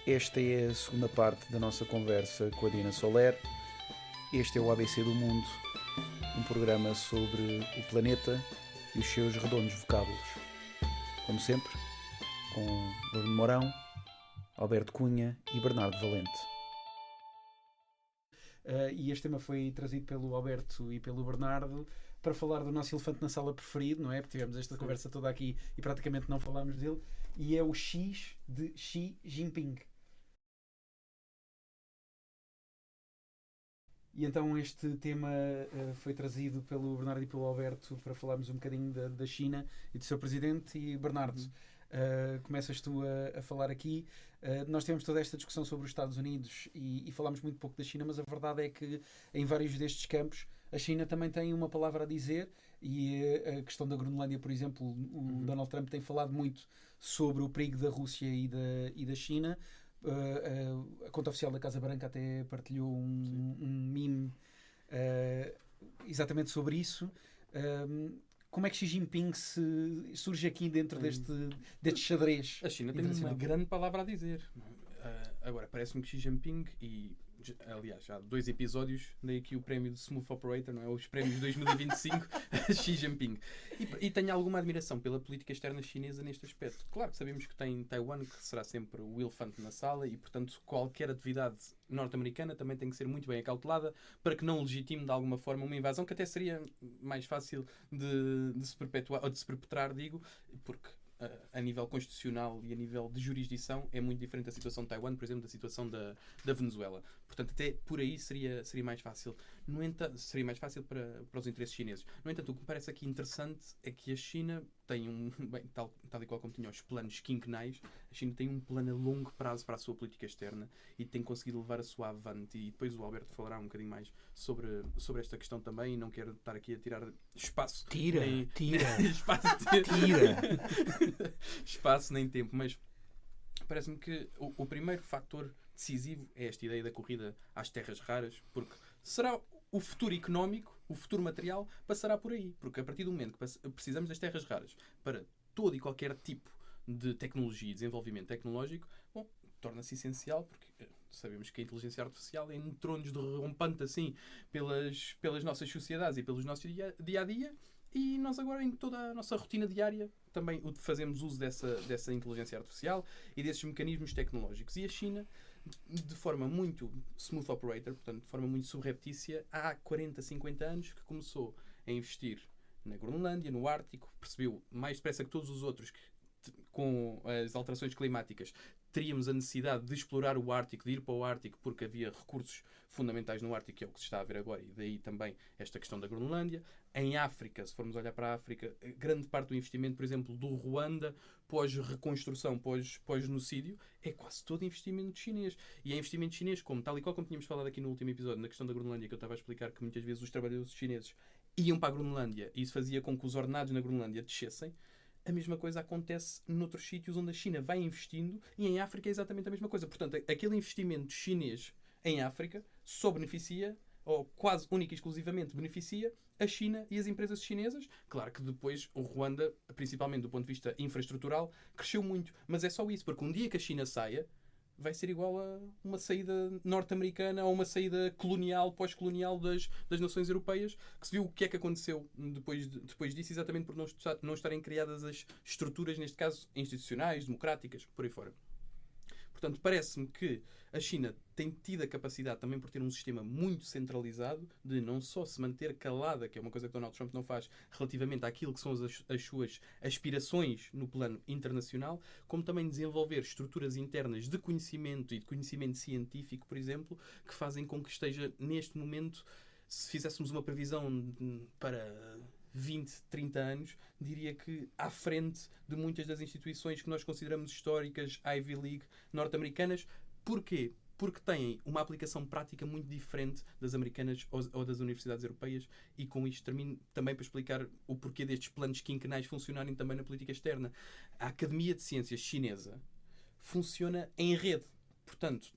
Esta é a segunda parte da nossa conversa com a Dina Soler. Este é o ABC do Mundo, um programa sobre o planeta e os seus redondos vocábulos. Como sempre, com Bruno Mourão, Alberto Cunha e Bernardo Valente. E este tema foi trazido pelo Alberto e pelo Bernardo para falar do nosso elefante na sala preferido, não é? Porque tivemos esta conversa toda aqui e praticamente não falámos dele. E é o X de Xi Jinping. E então este tema foi trazido pelo Bernardo e pelo Alberto para falarmos um bocadinho da China e do seu presidente. E Bernardo, começas tu a falar aqui. Nós tivemos toda esta discussão sobre os Estados Unidos e falámos muito pouco da China, mas a verdade é que em vários destes campos a China também tem uma palavra a dizer. E a questão da Groenlândia, por exemplo, o Donald Trump tem falado muito sobre o perigo da Rússia e da China. A conta oficial da Casa Branca até partilhou um meme exatamente sobre isso. Como é que Xi Jinping surge aqui dentro deste xadrez? A China tem uma grande palavra a dizer. Agora, parece-me que Xi Jinping, e aliás, já há 2 episódios, dei aqui o prémio de Smooth Operator, não é? Os prémios de 2025 a Xi Jinping. E tenho alguma admiração pela política externa chinesa neste aspecto. Claro que sabemos que tem Taiwan, que será sempre o elefante na sala, e portanto qualquer atividade norte-americana também tem que ser muito bem acautelada para que não legitime de alguma forma uma invasão que até seria mais fácil de se perpetuar, ou de se perpetrar, digo, porque a nível constitucional e a nível de jurisdição é muito diferente da situação de Taiwan, por exemplo, da situação da Venezuela. Portanto, até por aí seria mais fácil. No entanto, seria mais fácil para os interesses chineses. No entanto, o que me parece aqui interessante é que a China tem bem, tal e qual como tinha os planos quinquenais, a China tem um plano a longo prazo para a sua política externa e tem conseguido levar a sua avante. E depois o Alberto falará um bocadinho mais sobre esta questão também, e não quero estar aqui a tirar espaço. Tira! Espaço nem tempo, mas parece-me que o primeiro fator decisivo é esta ideia da corrida às terras raras, porque será o futuro económico, o futuro material passará por aí, porque a partir do momento que precisamos das terras raras para todo e qualquer tipo de tecnologia e desenvolvimento tecnológico, bom, torna-se essencial, porque sabemos que a inteligência artificial é entrou-nos de rompante assim pelas nossas sociedades e pelos nossos dia-a-dia. E nós agora, em toda a nossa rotina diária, também fazemos uso dessa inteligência artificial e desses mecanismos tecnológicos. E a China, de forma muito smooth operator, portanto, de forma muito subreptícia, há 40, 50 anos que começou a investir na Groenlândia, no Ártico, percebeu mais depressa que todos os outros que, com as alterações climáticas, teríamos a necessidade de explorar o Ártico, de ir para o Ártico, porque havia recursos fundamentais no Ártico, que é o que se está a ver agora, e daí também esta questão da Groenlândia. Em África, se formos olhar para a África, grande parte do investimento, por exemplo, do Ruanda, pós-reconstrução, pós-genocídio, é quase todo investimento chinês. E é investimento chinês, tal e qual como tínhamos falado aqui no último episódio, na questão da Groenlândia, que eu estava a explicar que muitas vezes os trabalhadores chineses iam para a Groenlândia e isso fazia com que os ordenados na Groenlândia descessem. A mesma coisa acontece noutros sítios onde a China vai investindo, e em África é exatamente a mesma coisa. Portanto, aquele investimento chinês em África só beneficia, ou quase única e exclusivamente beneficia, a China e as empresas chinesas. Claro que depois o Ruanda, principalmente do ponto de vista infraestrutural, cresceu muito. Mas é só isso, porque um dia que a China saia, vai ser igual a uma saída norte-americana ou uma saída colonial, pós-colonial das nações europeias, que se viu o que é que aconteceu depois disso, exatamente por não estarem criadas as estruturas, neste caso, institucionais, democráticas, por aí fora. Portanto, parece-me que a China tem tido a capacidade, também por ter um sistema muito centralizado, de não só se manter calada, que é uma coisa que Donald Trump não faz, relativamente àquilo que são as suas aspirações no plano internacional, como também desenvolver estruturas internas de conhecimento e de conhecimento científico, por exemplo, que fazem com que esteja, neste momento, se fizéssemos uma previsão para 20, 30 anos, diria que à frente de muitas das instituições que nós consideramos históricas, Ivy League, norte-americanas. Porquê? Porque têm uma aplicação prática muito diferente das americanas ou das universidades europeias, e com isto termino também para explicar o porquê destes planos quinquenais funcionarem também na política externa. A Academia de Ciências chinesa funciona em rede. Portanto,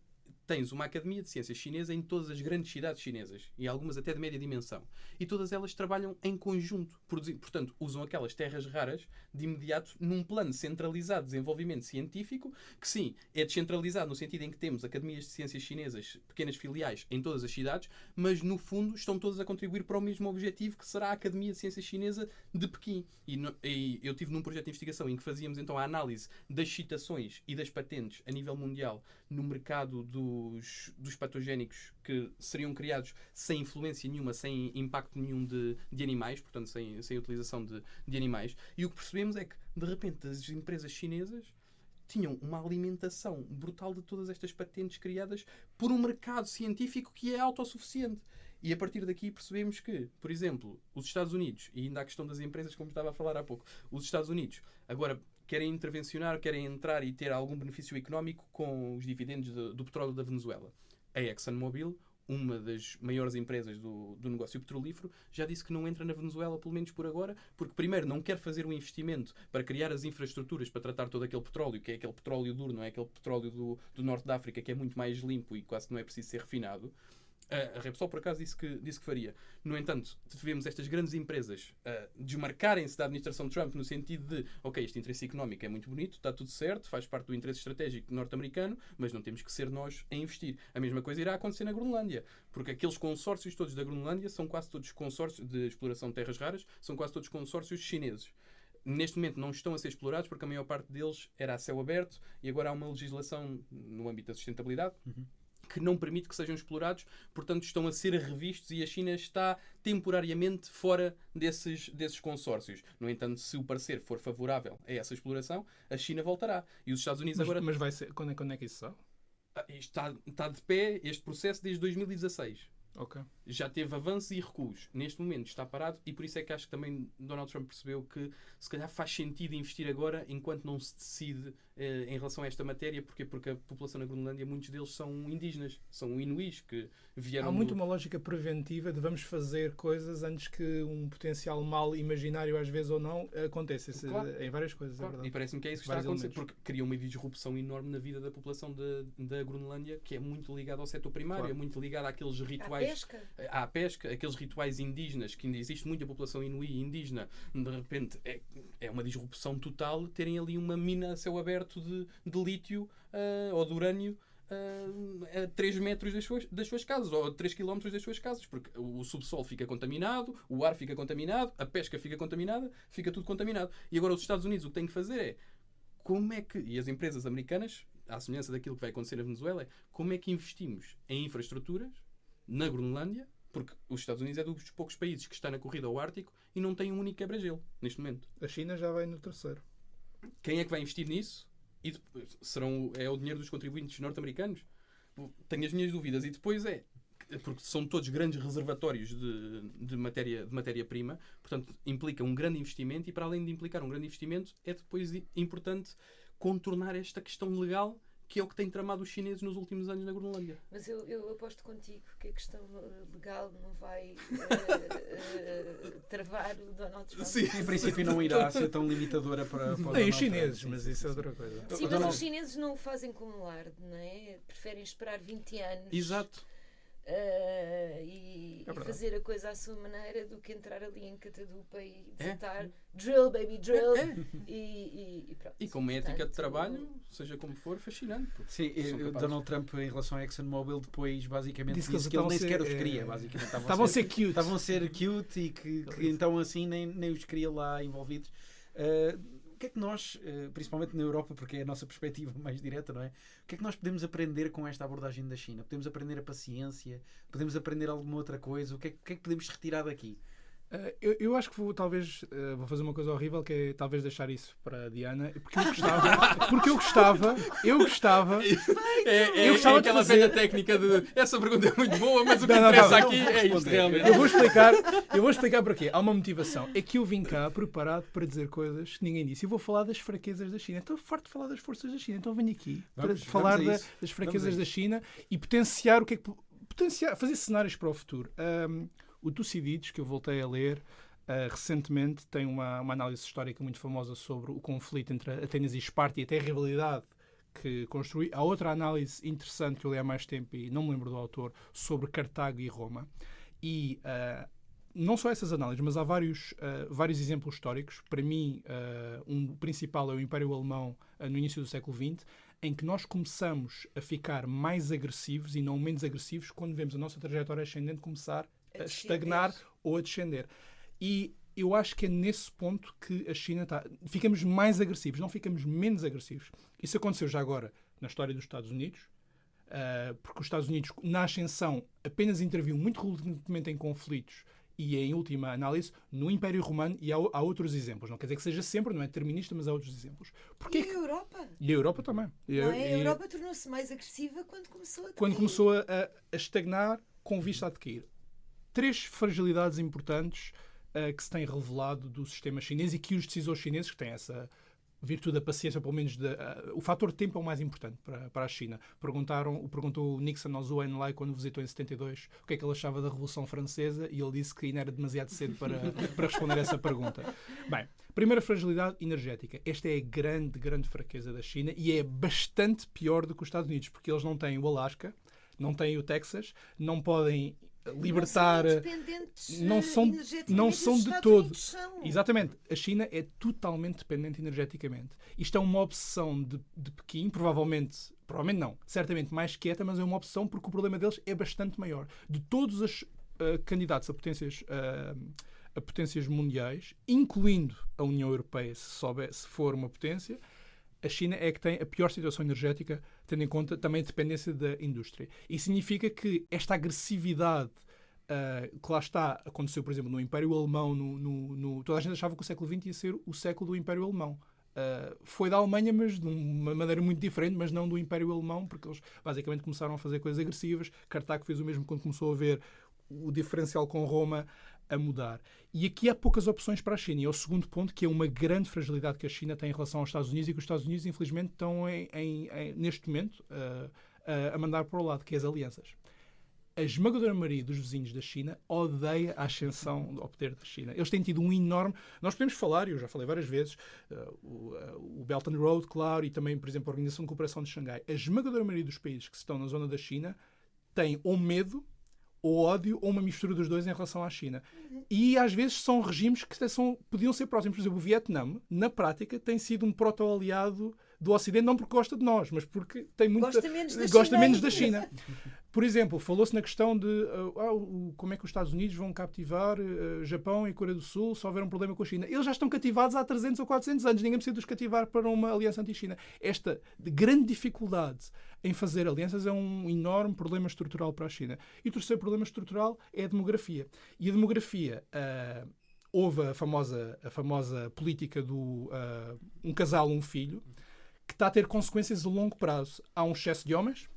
tens uma academia de ciências chinesa em todas as grandes cidades chinesas, e algumas até de média dimensão. E todas elas trabalham em conjunto. Portanto, usam aquelas terras raras de imediato num plano centralizado de desenvolvimento científico, que sim, é descentralizado no sentido em que temos academias de ciências chinesas, pequenas filiais, em todas as cidades, mas no fundo estão todas a contribuir para o mesmo objetivo, que será a Academia de Ciências Chinesa de Pequim. E eu tive num projeto de investigação em que fazíamos então a análise das citações e das patentes a nível mundial no mercado dos patogénicos que seriam criados sem influência nenhuma, sem impacto nenhum de animais, portanto sem utilização de animais. E o que percebemos é que, de repente, as empresas chinesas tinham uma alimentação brutal de todas estas patentes criadas por um mercado científico que é autossuficiente. E a partir daqui percebemos que, por exemplo, os Estados Unidos, e ainda a questão das empresas, como estava a falar há pouco, os Estados Unidos agora querem intervencionar, querem entrar e ter algum benefício económico com os dividendos do petróleo da Venezuela. A ExxonMobil, uma das maiores empresas do negócio petrolífero, já disse que não entra na Venezuela, pelo menos por agora, porque primeiro não quer fazer um investimento para criar as infraestruturas para tratar todo aquele petróleo, que é aquele petróleo duro, não é aquele petróleo do norte da África, que é muito mais limpo e quase que não é preciso ser refinado. A Repsol, por acaso, disse que faria. No entanto, tivemos estas grandes empresas desmarcarem-se da administração de Trump no sentido de, ok, este interesse económico é muito bonito, está tudo certo, faz parte do interesse estratégico norte-americano, mas não temos que ser nós a investir. A mesma coisa irá acontecer na Groenlândia, porque aqueles consórcios todos da Groenlândia são quase todos consórcios de exploração de terras raras, são quase todos consórcios chineses. Neste momento não estão a ser explorados porque a maior parte deles era a céu aberto e agora há uma legislação no âmbito da sustentabilidade que não permite que sejam explorados, portanto estão a ser revistos e a China está temporariamente fora desses consórcios. No entanto, se o parecer for favorável a essa exploração, a China voltará. E os Estados Unidos agora... Mas vai ser... Quando é que isso sabe? Está de pé este processo desde 2016. Okay. Já teve avanços e recuos. Neste momento está parado e por isso é que acho que também Donald Trump percebeu que se calhar faz sentido investir agora enquanto não se decide em relação a esta matéria. Porquê? Porque a população na Groenlândia, muitos deles são indígenas, são inuís que vieram... Há muito uma lógica preventiva de vamos fazer coisas antes que um potencial mal imaginário, às vezes ou não, aconteça. Claro. Em várias coisas, claro. É verdade. E parece-me que é isso que está a acontecer, porque cria uma disrupção enorme na vida da população da Groenlândia, que é muito ligada ao setor primário, claro. É muito ligada àqueles rituais... À pesca, aqueles rituais indígenas, que ainda existe muita população inuí indígena, de repente é uma disrupção total terem ali uma mina a céu aberto de lítio ou de urânio a 3 metros das suas casas, ou a 3 km das suas casas, porque o subsolo fica contaminado, o ar fica contaminado, a pesca fica contaminada, fica tudo contaminado. E agora os Estados Unidos o que têm que fazer é como é que, e as empresas americanas, à semelhança daquilo que vai acontecer na Venezuela, é como é que investimos em infraestruturas na Groenlândia, porque os Estados Unidos é dos poucos países que está na corrida ao Ártico e não tem um único quebra-gelo neste momento. A China já vai no terceiro. Quem é que vai investir nisso? E depois, é o dinheiro dos contribuintes norte-americanos? Tenho as minhas dúvidas. E depois porque são todos grandes reservatórios de matéria-prima, portanto implica um grande investimento, e para além de implicar um grande investimento é depois importante contornar esta questão legal, que é o que tem tramado os chineses nos últimos anos na Groenlândia. Mas eu aposto contigo que a questão legal não vai travar o Donald Trump. Sim, em princípio não irá ser tão limitadora para nem os chineses, Trump, mas isso é outra coisa. Sim, mas os chineses não o fazem como larde, não é? Preferem esperar 20 anos. Exato. E fazer a coisa à sua maneira do que entrar ali em catadupa e desatar drill, baby, drill. E pronto. E com uma ética de trabalho, seja como for, fascinante. Sim, Donald Trump, em relação à ExxonMobil, depois basicamente disse que ele nem sequer os queria. Basicamente, estavam a ser cute. Estavam a ser cute e que então assim nem os queria lá envolvidos. O que é que nós, principalmente na Europa, porque é a nossa perspectiva mais direta, não é? O que é que nós podemos aprender com esta abordagem da China? Podemos aprender a paciência? Podemos aprender alguma outra coisa? O que é que podemos retirar daqui? Eu acho que vou fazer uma coisa horrível, que é talvez deixar isso para a Diana, porque eu gostava aquela de fazer... velha técnica de essa pergunta é muito boa, mas o que interessa aqui é isto realmente. Eu vou explicar para quê. Há uma motivação. É que eu vim cá preparado para dizer coisas que ninguém disse. Eu vou falar das fraquezas da China. Estou farto de falar das forças da China. Então venho aqui para falar das fraquezas da China e potenciar o que é que... fazer cenários para o futuro. O Tucídides, que eu voltei a ler recentemente, tem uma análise histórica muito famosa sobre o conflito entre Atenas e Esparta e até a rivalidade que construí. Há outra análise interessante que eu li há mais tempo e não me lembro do autor, sobre Cartago e Roma. E não só essas análises, mas há vários exemplos históricos. Para mim, um principal é o Império Alemão no início do século XX, em que nós começamos a ficar mais agressivos e não menos agressivos quando vemos a nossa trajetória ascendente começar a estagnar ou a descender. E eu acho que é nesse ponto que a China está. Ficamos mais agressivos, não ficamos menos agressivos. Isso aconteceu já agora na história dos Estados Unidos, porque os Estados Unidos, na ascensão, apenas interviu muito relutantemente em conflitos e, em última análise, no Império Romano, e há outros exemplos. Não quer dizer que seja sempre, não é determinista, mas há outros exemplos. E a Europa? E a Europa também. A Europa tornou-se mais agressiva quando começou a decair. Quando começou a estagnar com vista a decair. 3 fragilidades importantes que se têm revelado do sistema chinês e que os decisores chineses, que têm essa virtude da paciência, pelo menos o fator tempo é o mais importante para a China. Perguntou o Nixon ao Zhou Enlai quando visitou em 72 o que é que ele achava da Revolução Francesa e ele disse que ainda era demasiado cedo para responder a essa pergunta. Bem, primeira fragilidade energética. Esta é a grande fraqueza da China e é bastante pior do que os Estados Unidos, porque eles não têm o Alasca, não têm o Texas, não podem libertar, não são de todo. Exatamente. A China é totalmente dependente energeticamente. Isto é uma obsessão de Pequim, provavelmente não, certamente mais quieta, mas é uma obsessão porque o problema deles é bastante maior. De todos os candidatos a potências mundiais, incluindo a União Europeia, se for uma potência, a China é que tem a pior situação energética, tendo em conta também a dependência da indústria. E significa que esta agressividade que lá está, aconteceu, por exemplo, no Império Alemão, toda a gente achava que o século XX ia ser o século do Império Alemão. Foi da Alemanha, mas de uma maneira muito diferente, mas não do Império Alemão, porque eles basicamente começaram a fazer coisas agressivas. Cartago fez o mesmo quando começou a ver o diferencial com Roma a mudar. E aqui há poucas opções para a China. E é o segundo ponto, que é uma grande fragilidade que a China tem em relação aos Estados Unidos e que os Estados Unidos, infelizmente, estão neste momento a mandar para o lado, que é as alianças. A esmagadora maioria dos vizinhos da China odeia a ascensão ao poder da China. Eles têm tido um enorme... Nós podemos falar, e eu já falei várias vezes, o Belt and Road, claro, e também, por exemplo, a Organização de Cooperação de Xangai. A esmagadora maioria dos países que estão na zona da China têm ou medo, ou ódio, ou uma mistura dos dois em relação à China. E, às vezes, são regimes que podiam ser próximos. Por exemplo, o Vietnã, na prática, tem sido um proto-aliado do Ocidente, não porque gosta de nós, mas porque tem muito... Gosta menos da China. Por exemplo, falou-se na questão de como é que os Estados Unidos vão captivar Japão e Coreia do Sul se houver um problema com a China. Eles já estão cativados há 300 ou 400 anos. Ninguém precisa de os cativar para uma aliança anti-China. Esta grande dificuldade em fazer alianças é um enorme problema estrutural para a China. E o terceiro problema estrutural é a demografia. E a demografia... houve a famosa política do um casal, um filho, que está a ter consequências a longo prazo. Há um excesso de homens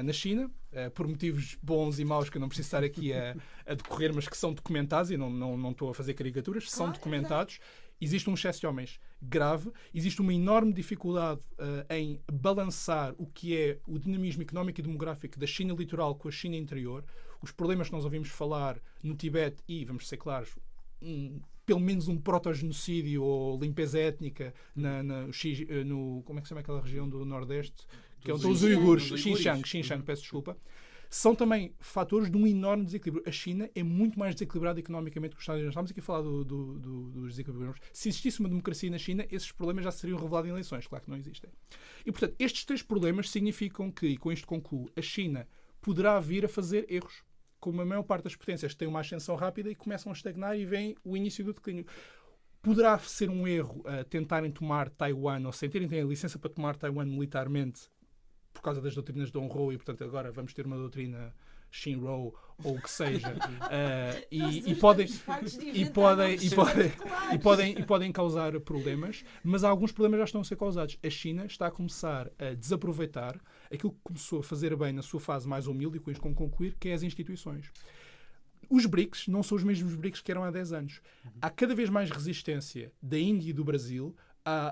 na China, por motivos bons e maus que eu não preciso estar aqui a decorrer, mas que são documentados, e não estou a fazer caricaturas, são documentados. Existe um excesso de homens grave, existe uma enorme dificuldade em balançar o que é o dinamismo económico e demográfico da China litoral com a China interior. Os problemas que nós ouvimos falar no Tibete e, vamos ser claros, pelo menos um proto-genocídio ou limpeza étnica como é que se chama aquela região do Nordeste? Que são os uigures, Xinjiang, peço desculpa. São também fatores de um enorme desequilíbrio. A China é muito mais desequilibrada economicamente que os Estados Unidos. Estamos aqui a falar dos desequilíbrios. Se existisse uma democracia na China, esses problemas já seriam revelados em eleições. Claro que não existem. E, portanto, estes 3 problemas significam que, e com isto concluo, a China poderá vir a fazer erros. Como a maior parte das potências têm uma ascensão rápida e começam a estagnar e vem o início do declínio. Poderá ser um erro tentarem tomar Taiwan, ou sem terem a licença para tomar Taiwan militarmente, por causa das doutrinas de Dong Zhuo, e portanto agora vamos ter uma doutrina Shinrou ou o que seja, podem causar problemas, mas alguns problemas já estão a ser causados. A China está a começar a desaproveitar aquilo que começou a fazer bem na sua fase mais humilde, e com isto concluir, que é as instituições. Os BRICS não são os mesmos BRICS que eram há 10 anos. Há cada vez mais resistência da Índia e do Brasil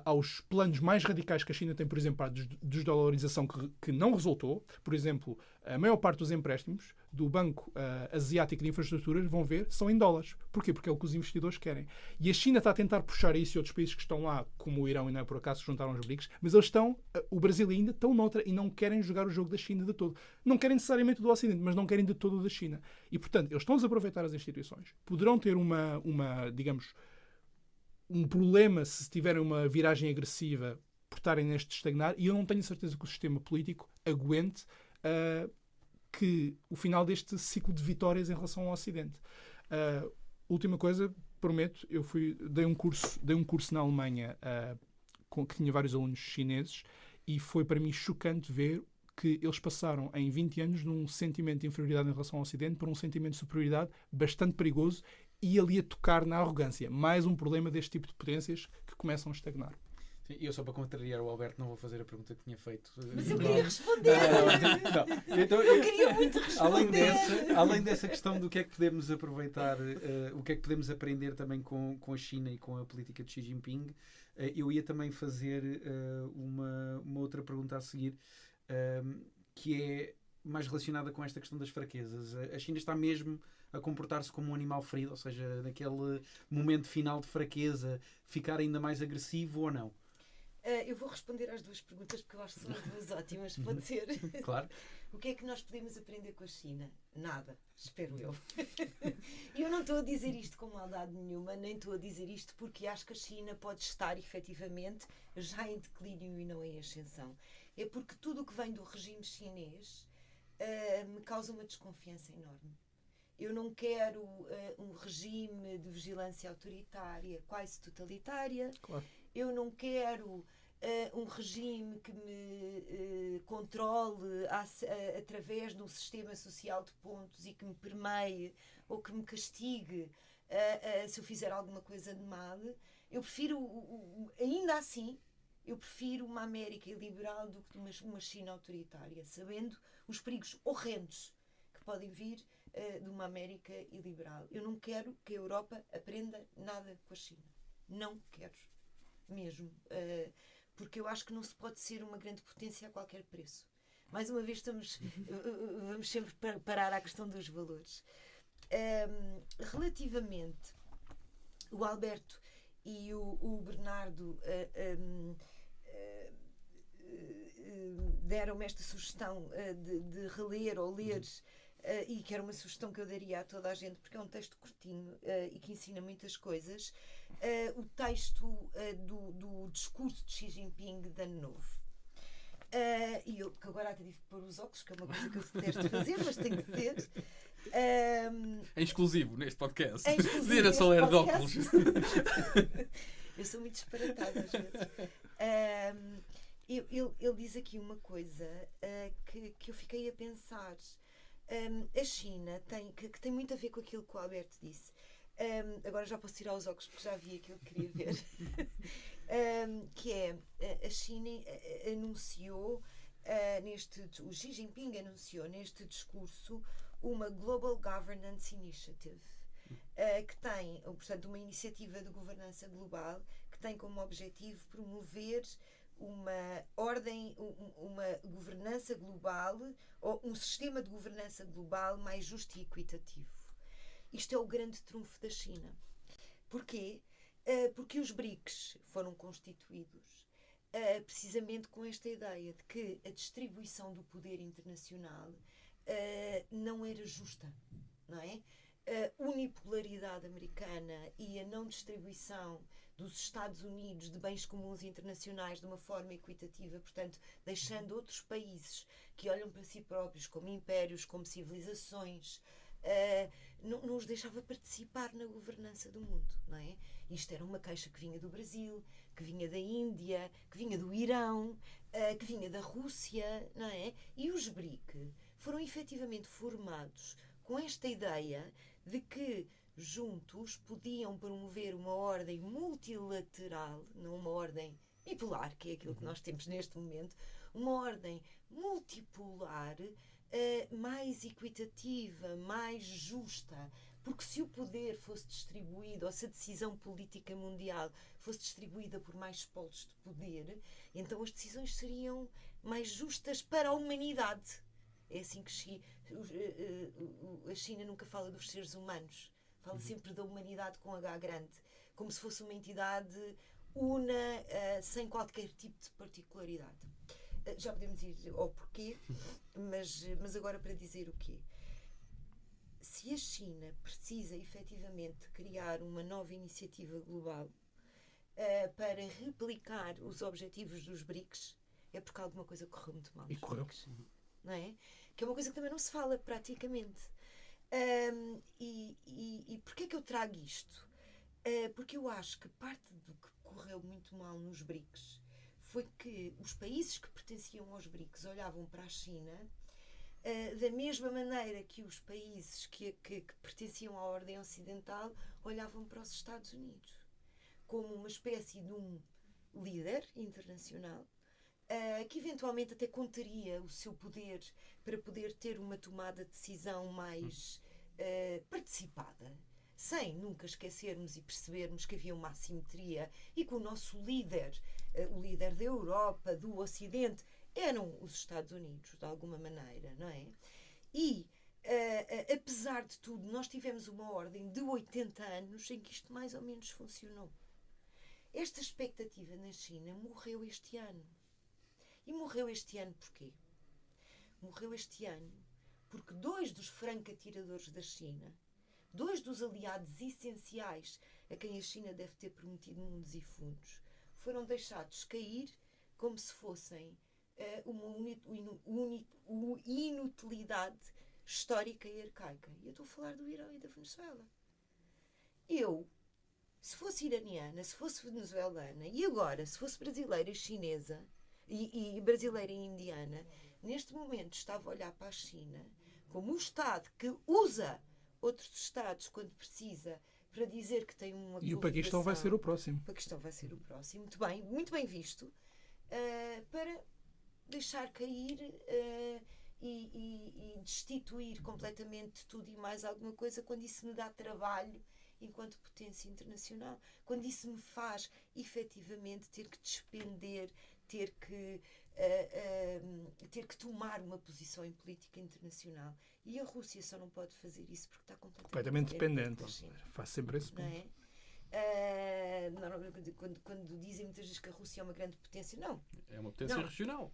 aos planos mais radicais que a China tem, por exemplo, a desdolarização que não resultou. Por exemplo, a maior parte dos empréstimos do Banco Asiático de Infraestruturas, vão ver, são em dólares. Porquê? Porque é o que os investidores querem. E a China está a tentar puxar isso, e outros países que estão lá, como o Irão e não é por acaso, se juntaram aos BRICS, mas eles estão, o Brasil ainda, estão noutra e não querem jogar o jogo da China de todo. Não querem necessariamente do Ocidente, mas não querem de todo o da China. E, portanto, eles estão a aproveitar as instituições. Poderão ter digamos, um problema se tiverem uma viragem agressiva por estarem neste estagnar, e eu não tenho certeza que o sistema político aguente que o final deste ciclo de vitórias em relação ao Ocidente. Última coisa, prometo, eu dei um curso na Alemanha que tinha vários alunos chineses, e foi para mim chocante ver que eles passaram em 20 anos num sentimento de inferioridade em relação ao Ocidente para um sentimento de superioridade bastante perigoso, e ali a tocar na arrogância. Mais um problema deste tipo de potências que começam a estagnar. Sim, eu só para contrariar o Alberto não vou fazer a pergunta que tinha feito. Mas eu queria responder. Então, eu queria muito responder. Além dessa questão do que é que podemos aproveitar, o que é que podemos aprender também com a China e com a política de Xi Jinping, eu ia também fazer uma outra pergunta a seguir, que é mais relacionada com esta questão das fraquezas. A China está mesmo a comportar-se como um animal ferido, ou seja, naquele momento final de fraqueza, ficar ainda mais agressivo ou não? Eu vou responder às duas perguntas porque eu acho que são as duas ótimas, pode ser? Claro. O que é que nós podemos aprender com a China? Nada, espero eu. E eu não estou a dizer isto com maldade nenhuma, nem estou a dizer isto porque acho que a China pode estar efetivamente já em declínio e não em ascensão. É porque tudo o que vem do regime chinês me causa uma desconfiança enorme. Eu não quero um regime de vigilância autoritária quase totalitária. Claro. Eu não quero um regime que me controle através de um sistema social de pontos e que me permeie ou que me castigue se eu fizer alguma coisa de mal. Eu prefiro, ainda assim, eu prefiro uma América liberal do que uma China autoritária, sabendo os perigos horrendos que podem vir de uma América iliberal. Eu não quero que a Europa aprenda nada com a China. Não quero. Mesmo. Porque eu acho que não se pode ser uma grande potência a qualquer preço. Mais uma vez vamos sempre parar à questão dos valores. Relativamente o Alberto e o Bernardo deram-me esta sugestão de reler ou ler, e que era uma sugestão que eu daria a toda a gente porque é um texto curtinho e que ensina muitas coisas, o texto do discurso de Xi Jinping de Ano Novo. E eu, que agora até tive que pôr os óculos, que é uma coisa que eu detesto fazer, mas tem que ser. É exclusivo neste podcast. É exclusivo Dizer a Soler de óculos. Eu sou muito disparatada às vezes. Ele diz aqui uma coisa que eu fiquei a pensar. A China que tem muito a ver com aquilo que o Alberto disse. Agora já posso tirar os óculos porque já vi aquilo que queria ver. Que é a China anunciou o Xi Jinping anunciou neste discurso uma Global Governance Initiative, que tem, portanto, uma iniciativa de governança global que tem como objetivo promover uma ordem, uma governança global, ou um sistema de governança global mais justo e equitativo. Isto é o grande trunfo da China. Porquê? Porque os BRICS foram constituídos precisamente com esta ideia de que a distribuição do poder internacional não era justa, não é? A unipolaridade americana e a não distribuição dos Estados Unidos de bens comuns internacionais de uma forma equitativa, portanto, deixando outros países que olham para si próprios como impérios, como civilizações, não os deixava participar na governança do mundo, não é? Isto era uma queixa que vinha do Brasil, que vinha da Índia, que vinha do Irão, que vinha da Rússia, não é? E os BRIC foram efetivamente formados com esta ideia de que juntos podiam promover uma ordem multilateral, não uma ordem bipolar, que é aquilo que nós temos neste momento, uma ordem multipolar mais equitativa, mais justa, Porque se o poder fosse distribuído, ou se a decisão política mundial fosse distribuída por mais polos de poder, então as decisões seriam mais justas para a humanidade. É assim que a China nunca fala dos seres humanos. Fala sempre da humanidade com H grande. Como se fosse uma entidade una, sem qualquer tipo de particularidade. Já podemos ir ao porquê, mas agora para dizer o quê. Se a China precisa efetivamente criar uma nova iniciativa global para replicar os objetivos dos BRICS, é porque alguma coisa correu muito mal. E correu. BRICS, não é? Que é uma coisa que também não se fala praticamente. E porquê é que eu trago isto? Porque eu acho que parte do que correu muito mal nos BRICS foi que os países que pertenciam aos BRICS olhavam para a China da mesma maneira que os países que pertenciam à ordem ocidental olhavam para os Estados Unidos como uma espécie de um líder internacional que eventualmente até contaria o seu poder para poder ter uma tomada de decisão mais participada, sem nunca esquecermos e percebermos que havia uma assimetria e que o nosso líder, o líder da Europa, do Ocidente, eram os Estados Unidos, de alguma maneira, não é? E, apesar de tudo, nós tivemos uma ordem de 80 anos em que isto mais ou menos funcionou. Esta expectativa na China morreu este ano. E morreu este ano porquê? Morreu este ano porque 2 dos franco-atiradores da China, 2 dos aliados essenciais a quem a China deve ter prometido mundos e fundos, foram deixados cair como se fossem uma inutilidade histórica e arcaica. E eu estou a falar do Irão e da Venezuela. Eu, se fosse iraniana, se fosse venezuelana e agora, se fosse brasileira e chinesa e brasileira e indiana, neste momento estava a olhar para a China como um Estado que usa outros Estados quando precisa para dizer que tem uma E o Paquistão vai ser o próximo. O Paquistão vai ser o próximo. Muito bem visto. Para deixar cair e destituir completamente tudo e mais alguma coisa quando isso me dá trabalho enquanto potência internacional. Quando isso me faz efetivamente ter que despender, ter que tomar uma posição em política internacional. E a Rússia só não pode fazer isso porque está completamente dependente. Faz sempre esse ponto. Não é? Quando dizem muitas vezes que a Rússia é uma grande potência, não. É uma potência regional.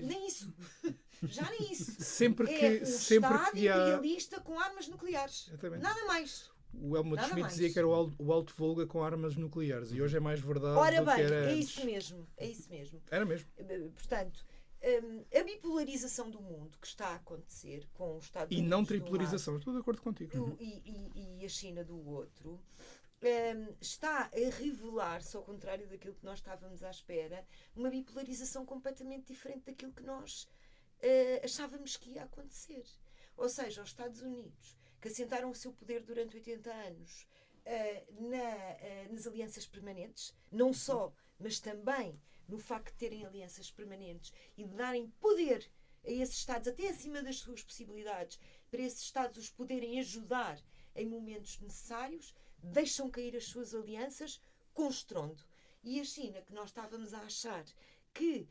Nem isso. Já nem isso. Sempre que Estado imperialista com armas nucleares. Nada mais. O Helmut Schmidt dizia que era o Alto Volga com armas nucleares e hoje é mais verdade Ora do que bem, era antes. Isso mesmo. É isso mesmo. Era mesmo. Portanto, a bipolarização do mundo que está a acontecer com os Estados Unidos e não tripolarização, estou de acordo contigo. E a China do outro, está a revelar-se, ao contrário daquilo que nós estávamos à espera, uma bipolarização completamente diferente daquilo que nós achávamos que ia acontecer. Ou seja, os Estados Unidos, que assentaram o seu poder durante 80 anos nas alianças permanentes, não só, mas também no facto de terem alianças permanentes e de darem poder a esses Estados, até acima das suas possibilidades, para esses Estados os poderem ajudar em momentos necessários, deixam cair as suas alianças com estrondo. E a China, que nós estávamos a achar que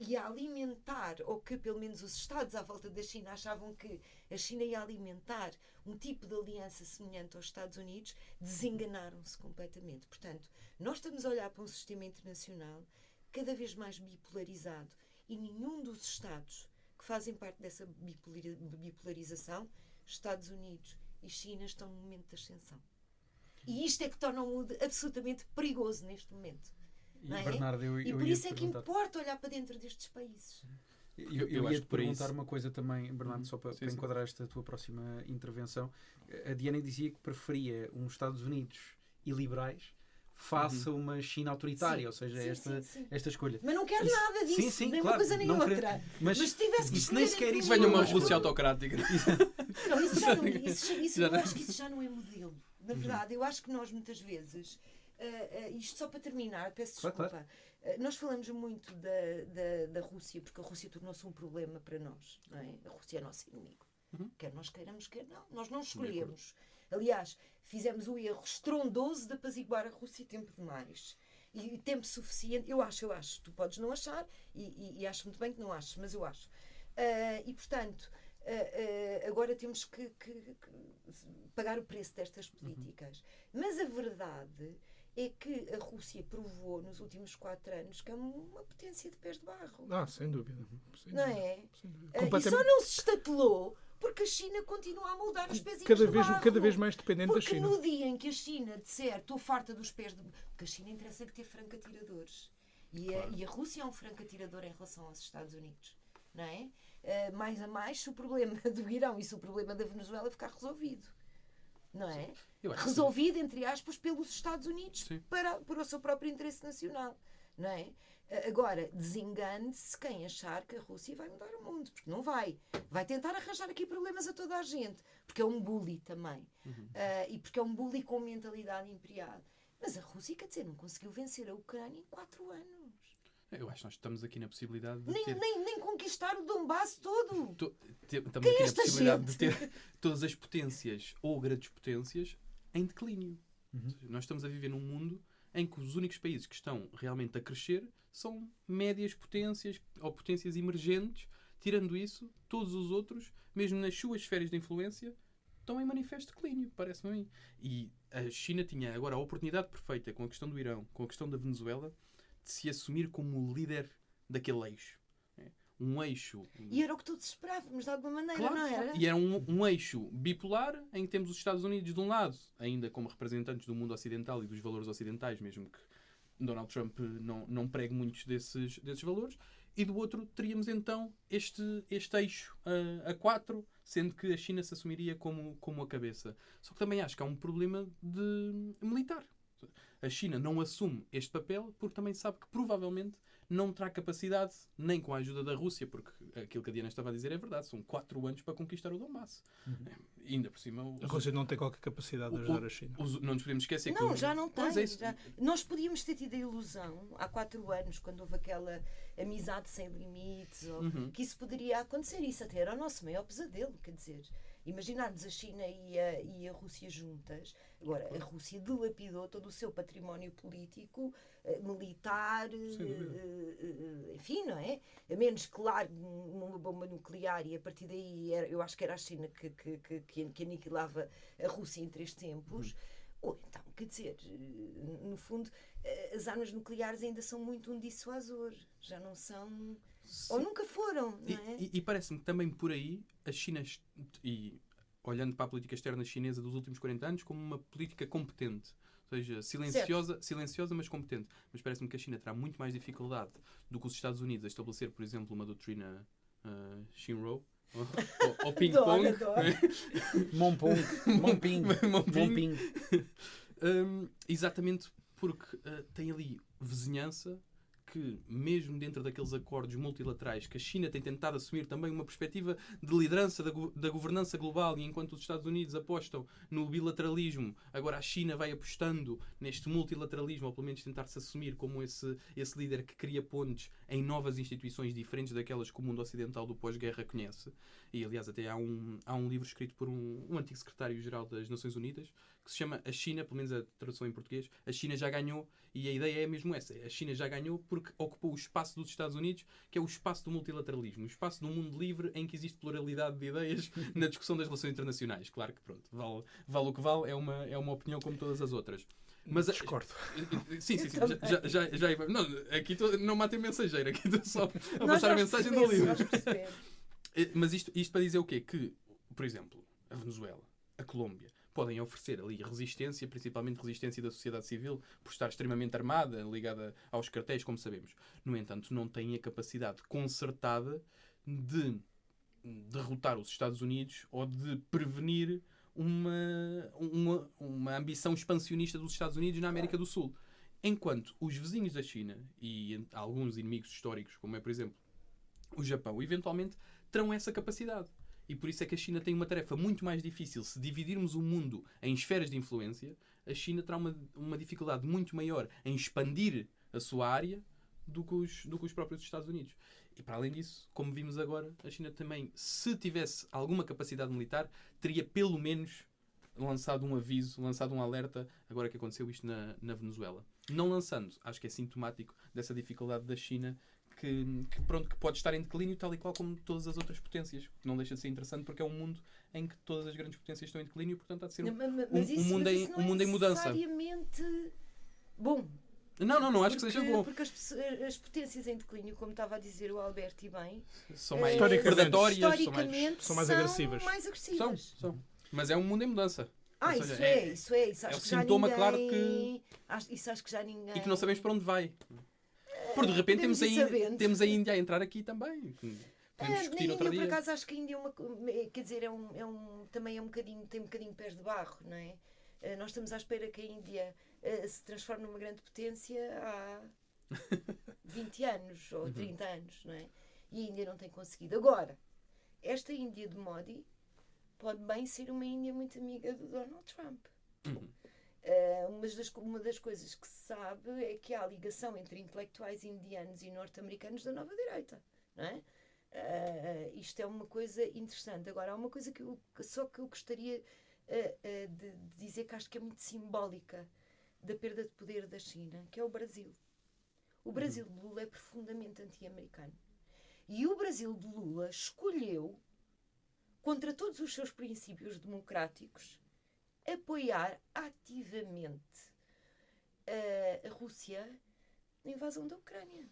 ia alimentar, ou que pelo menos os Estados à volta da China achavam que a China ia alimentar um tipo de aliança semelhante aos Estados Unidos, desenganaram-se completamente. Portanto, nós estamos a olhar para um sistema internacional cada vez mais bipolarizado e nenhum dos Estados que fazem parte dessa bipolarização, Estados Unidos e China, estão no momento de ascensão. E isto é que torna o mundo absolutamente perigoso neste momento. Não é? Bernardo, e por isso é que importa olhar para dentro destes países. Eu ia-te perguntar uma coisa também, Bernardo, só para enquadrar esta tua próxima intervenção. A Diana dizia que preferia uns Estados Unidos iliberais face a uma China autoritária, ou seja, esta escolha. Mas não quero nada disso, nem uma coisa nem outra. Mas se tivesse que isso nem sequer isso venha uma Rússia autocrática. Não, eu acho que isso já não é modelo. Na verdade, eu acho que nós muitas vezes, isto só para terminar, peço desculpa, claro. Nós falamos muito da Rússia, porque a Rússia tornou-se um problema para nós, não é? A Rússia é nosso inimigo. Quer nós queiramos, quer não. Nós não escolhemos. Aliás, fizemos o erro estrondoso de apaziguar a Rússia tempo demais. E tempo suficiente, eu acho, tu podes não achar, e acho muito bem que não aches, mas eu acho. E portanto, agora temos que pagar o preço destas políticas. Mas a verdade é que a Rússia provou nos últimos 4 anos que é uma potência de pés de barro. Sem dúvida. Não é? Sem dúvida. E só não se estatelou porque a China continua a moldar os pezinhos cada vez mais dependente da China. Porque no dia em que a China disser estou farta dos pés de... Porque a China interessa ter franco-atiradores. E a Rússia é um franco-atirador em relação aos Estados Unidos. Não é? Mais a mais, se o problema do Irão e se o problema da Venezuela ficar resolvido. Não é? Resolvido, entre aspas, pelos Estados Unidos por o seu próprio interesse nacional. Não é? Agora, desengane-se quem achar que a Rússia vai mudar o mundo, porque não vai. Vai tentar arranjar aqui problemas a toda a gente, porque é um bully também. E porque é um bully com mentalidade imperial. Mas a Rússia, quer dizer, não conseguiu vencer a Ucrânia em 4 anos. Eu acho que nós estamos aqui na possibilidade de nem conquistar o Donbass todo. Estamos aqui na possibilidade de ter todas as potências ou grandes potências em declínio. Nós estamos a viver num mundo em que os únicos países que estão realmente a crescer são médias potências ou potências emergentes. Tirando isso, todos os outros, mesmo nas suas esferas de influência, estão em manifesto declínio, parece-me a mim. E a China tinha agora a oportunidade perfeita com a questão do Irão, com a questão da Venezuela, de se assumir como o líder daquele eixo. Um eixo... E era o que todos esperávamos, de alguma maneira, claro, não era? E era um eixo bipolar em que temos os Estados Unidos de um lado, ainda como representantes do mundo ocidental e dos valores ocidentais, mesmo que Donald Trump não pregue muitos desses valores, e do outro teríamos então este eixo a 4, sendo que a China se assumiria como a cabeça. Só que também acho que há um problema militar. A China não assume este papel porque também sabe que provavelmente não terá capacidade, nem com a ajuda da Rússia, porque aquilo que a Diana estava a dizer é verdade, são 4 anos para conquistar o Donbass. E ainda por cima... A Rússia não tem qualquer capacidade de ajudar a China. Não nos podemos esquecer que... Não, já não tem. Nós podíamos ter tido a ilusão, há 4 anos, quando houve aquela amizade sem limites, que isso poderia acontecer. Isso até era o nosso maior pesadelo, quer dizer... Imaginarmos a China e a Rússia juntas. Agora, a Rússia dilapidou todo o seu património político, militar, enfim, não é? A menos que largue numa bomba nuclear e a partir daí eu acho que era a China que aniquilava a Rússia em 3 tempos. Ou então, quer dizer, no fundo, as armas nucleares ainda são muito um dissuasor. Já não são... Sim. Ou nunca foram, não é? E parece-me que também por aí a China, e olhando para a política externa chinesa dos últimos 40 anos, como uma política competente. Ou seja, silenciosa, mas competente. Mas parece-me que a China terá muito mais dificuldade do que os Estados Unidos a estabelecer, por exemplo, uma doutrina Shinro, ou ping-pong. Monping. Exatamente porque tem ali vizinhança que, mesmo dentro daqueles acordos multilaterais que a China tem tentado assumir também uma perspectiva de liderança da governança global, e enquanto os Estados Unidos apostam no bilateralismo, agora a China vai apostando neste multilateralismo, ou pelo menos tentar-se assumir como esse líder que cria pontes em novas instituições diferentes daquelas que o mundo ocidental do pós-guerra conhece. E, aliás, até há um livro escrito por um antigo secretário-geral das Nações Unidas que se chama A China, pelo menos a tradução em português, A China já ganhou, e a ideia é mesmo essa. A China já ganhou porque ocupou o espaço dos Estados Unidos, que é o espaço do multilateralismo, o espaço de um mundo livre em que existe pluralidade de ideias na discussão das relações internacionais. Claro que, pronto, vale o que vale, é uma opinião como todas as outras. Mas discordo. Sim. Já não, aqui não matem mensageiro, aqui estou só a passar a mensagem do livro. Mas isto para dizer o quê? Que, por exemplo, a Venezuela, a Colômbia, podem oferecer ali resistência, principalmente resistência da sociedade civil, por estar extremamente armada, ligada aos cartéis, como sabemos. No entanto, não têm a capacidade concertada de derrotar os Estados Unidos ou de prevenir uma ambição expansionista dos Estados Unidos na América do Sul. Enquanto os vizinhos da China e alguns inimigos históricos, como é, por exemplo, o Japão, eventualmente terão essa capacidade. E por isso é que a China tem uma tarefa muito mais difícil. Se dividirmos o mundo em esferas de influência, a China terá uma dificuldade muito maior em expandir a sua área do que os próprios Estados Unidos. E para além disso, como vimos agora, a China também, se tivesse alguma capacidade militar, teria pelo menos lançado um aviso, lançado um alerta, agora que aconteceu isto na Venezuela. Não lançando, acho que é sintomático dessa dificuldade da China, que pode estar em declínio, tal e qual como todas as outras potências. Não deixa de ser interessante, porque é um mundo em que todas as grandes potências estão em declínio, portanto há de ser um mundo em mudança. Necessariamente bom. Não acho que seja bom. Porque as potências em declínio, como estava a dizer o Alberto e bem, São mais predatórias, historicamente são mais agressivas. São. Mas é um mundo em mudança. Ou seja, isso é. Isso é acho o que já sintoma ninguém... claro que... Isso acho que já ninguém... E que não sabemos para onde vai. Porque de repente temos a Índia a entrar aqui também. Podemos discutir outro dia. Por acaso acho que a Índia é uma... Quer dizer, também é um bocadinho... Tem um bocadinho de pés de barro, não é? Nós estamos à espera que a Índia se transforme numa grande potência há 20 anos ou 30 anos, não é? E a Índia não tem conseguido. Agora, esta Índia de Modi pode bem ser uma Índia muito amiga do Donald Trump. Uma das coisas que se sabe é que há a ligação entre intelectuais indianos e norte-americanos da nova direita, não é? Isto é uma coisa interessante. Agora, há uma coisa que eu gostaria de dizer que acho que é muito simbólica da perda de poder da China, que é o Brasil. O Brasil de Lula é profundamente anti-americano. E o Brasil de Lula escolheu, contra todos os seus princípios democráticos, apoiar ativamente a Rússia na invasão da Ucrânia.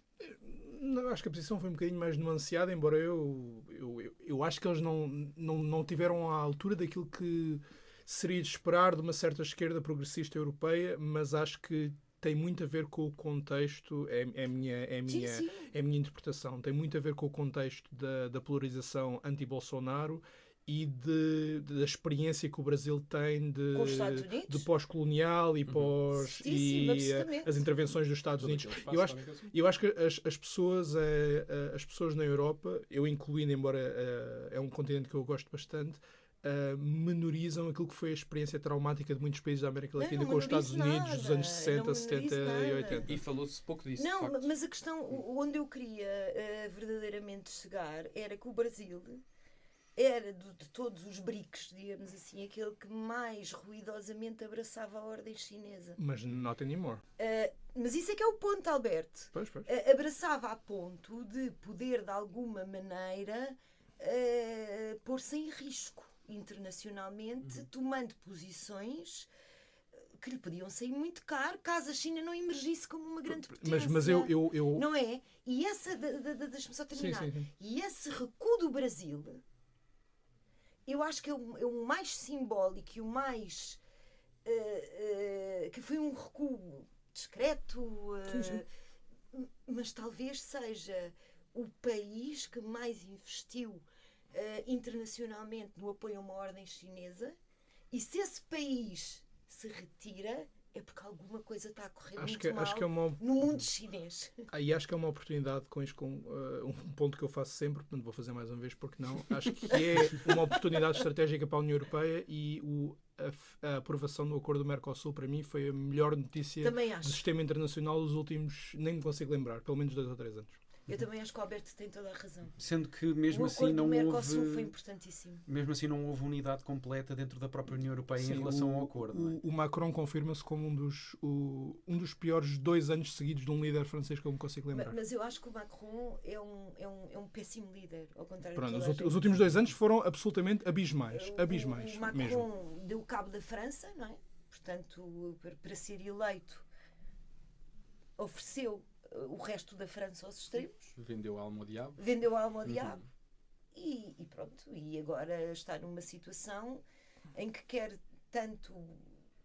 Não, acho que a posição foi um bocadinho mais nuanceada, embora eu acho que eles não tiveram à altura daquilo que seria de esperar de uma certa esquerda progressista europeia, mas acho que tem muito a ver com o contexto, é a minha interpretação, tem muito a ver com o contexto da polarização anti-Bolsonaro e da experiência que o Brasil tem de pós-colonial e as intervenções dos Estados Unidos. Eu acho que as pessoas na Europa, eu incluindo, embora é um continente que eu gosto bastante, menorizam aquilo que foi a experiência traumática de muitos países da América Latina com os Estados Unidos dos anos 60, 70 e 80. E falou-se pouco disso. Não, mas a questão onde eu queria verdadeiramente chegar era que o Brasil era de todos os BRICS, digamos assim, aquele que mais ruidosamente abraçava a ordem chinesa. Mas not anymore. Mas isso é que é o ponto, Alberto. Pois. Abraçava a ponto de poder, de alguma maneira, pôr-se em risco internacionalmente, tomando posições que lhe podiam sair muito caro caso a China não emergisse como uma grande potência. Mas eu... Não é? E essa... Deixa-me só terminar. Sim. E esse recuo do Brasil, eu acho que é o mais simbólico e o mais... que foi um recuo discreto, mas talvez seja o país que mais investiu internacionalmente no apoio a uma ordem chinesa, e se esse país se retira é porque alguma coisa está a correr mal no mundo chinês. E acho que é uma oportunidade com um ponto que eu faço sempre, portanto vou fazer mais uma vez porque não, acho que é uma oportunidade estratégica para a União Europeia, e a aprovação do acordo do Mercosul para mim foi a melhor notícia do sistema internacional dos últimos, nem me consigo lembrar, pelo menos 2 ou 3 anos. Eu também acho que o Alberto tem toda a razão. Sendo que mesmo assim não houve... foi importantíssimo. Mesmo assim não houve unidade completa dentro da própria União Europeia em relação ao acordo. O Macron confirma-se como um dos piores 2 anos seguidos de um líder francês que eu me consigo lembrar. Mas eu acho que o Macron é um péssimo líder, ao contrário de os últimos 2 anos foram absolutamente abismais. O Macron mesmo. deu cabo da França, não é? Portanto, para ser eleito, ofereceu o resto da França aos extremos. Vendeu a alma ao diabo. E pronto. E agora está numa situação em que quer tanto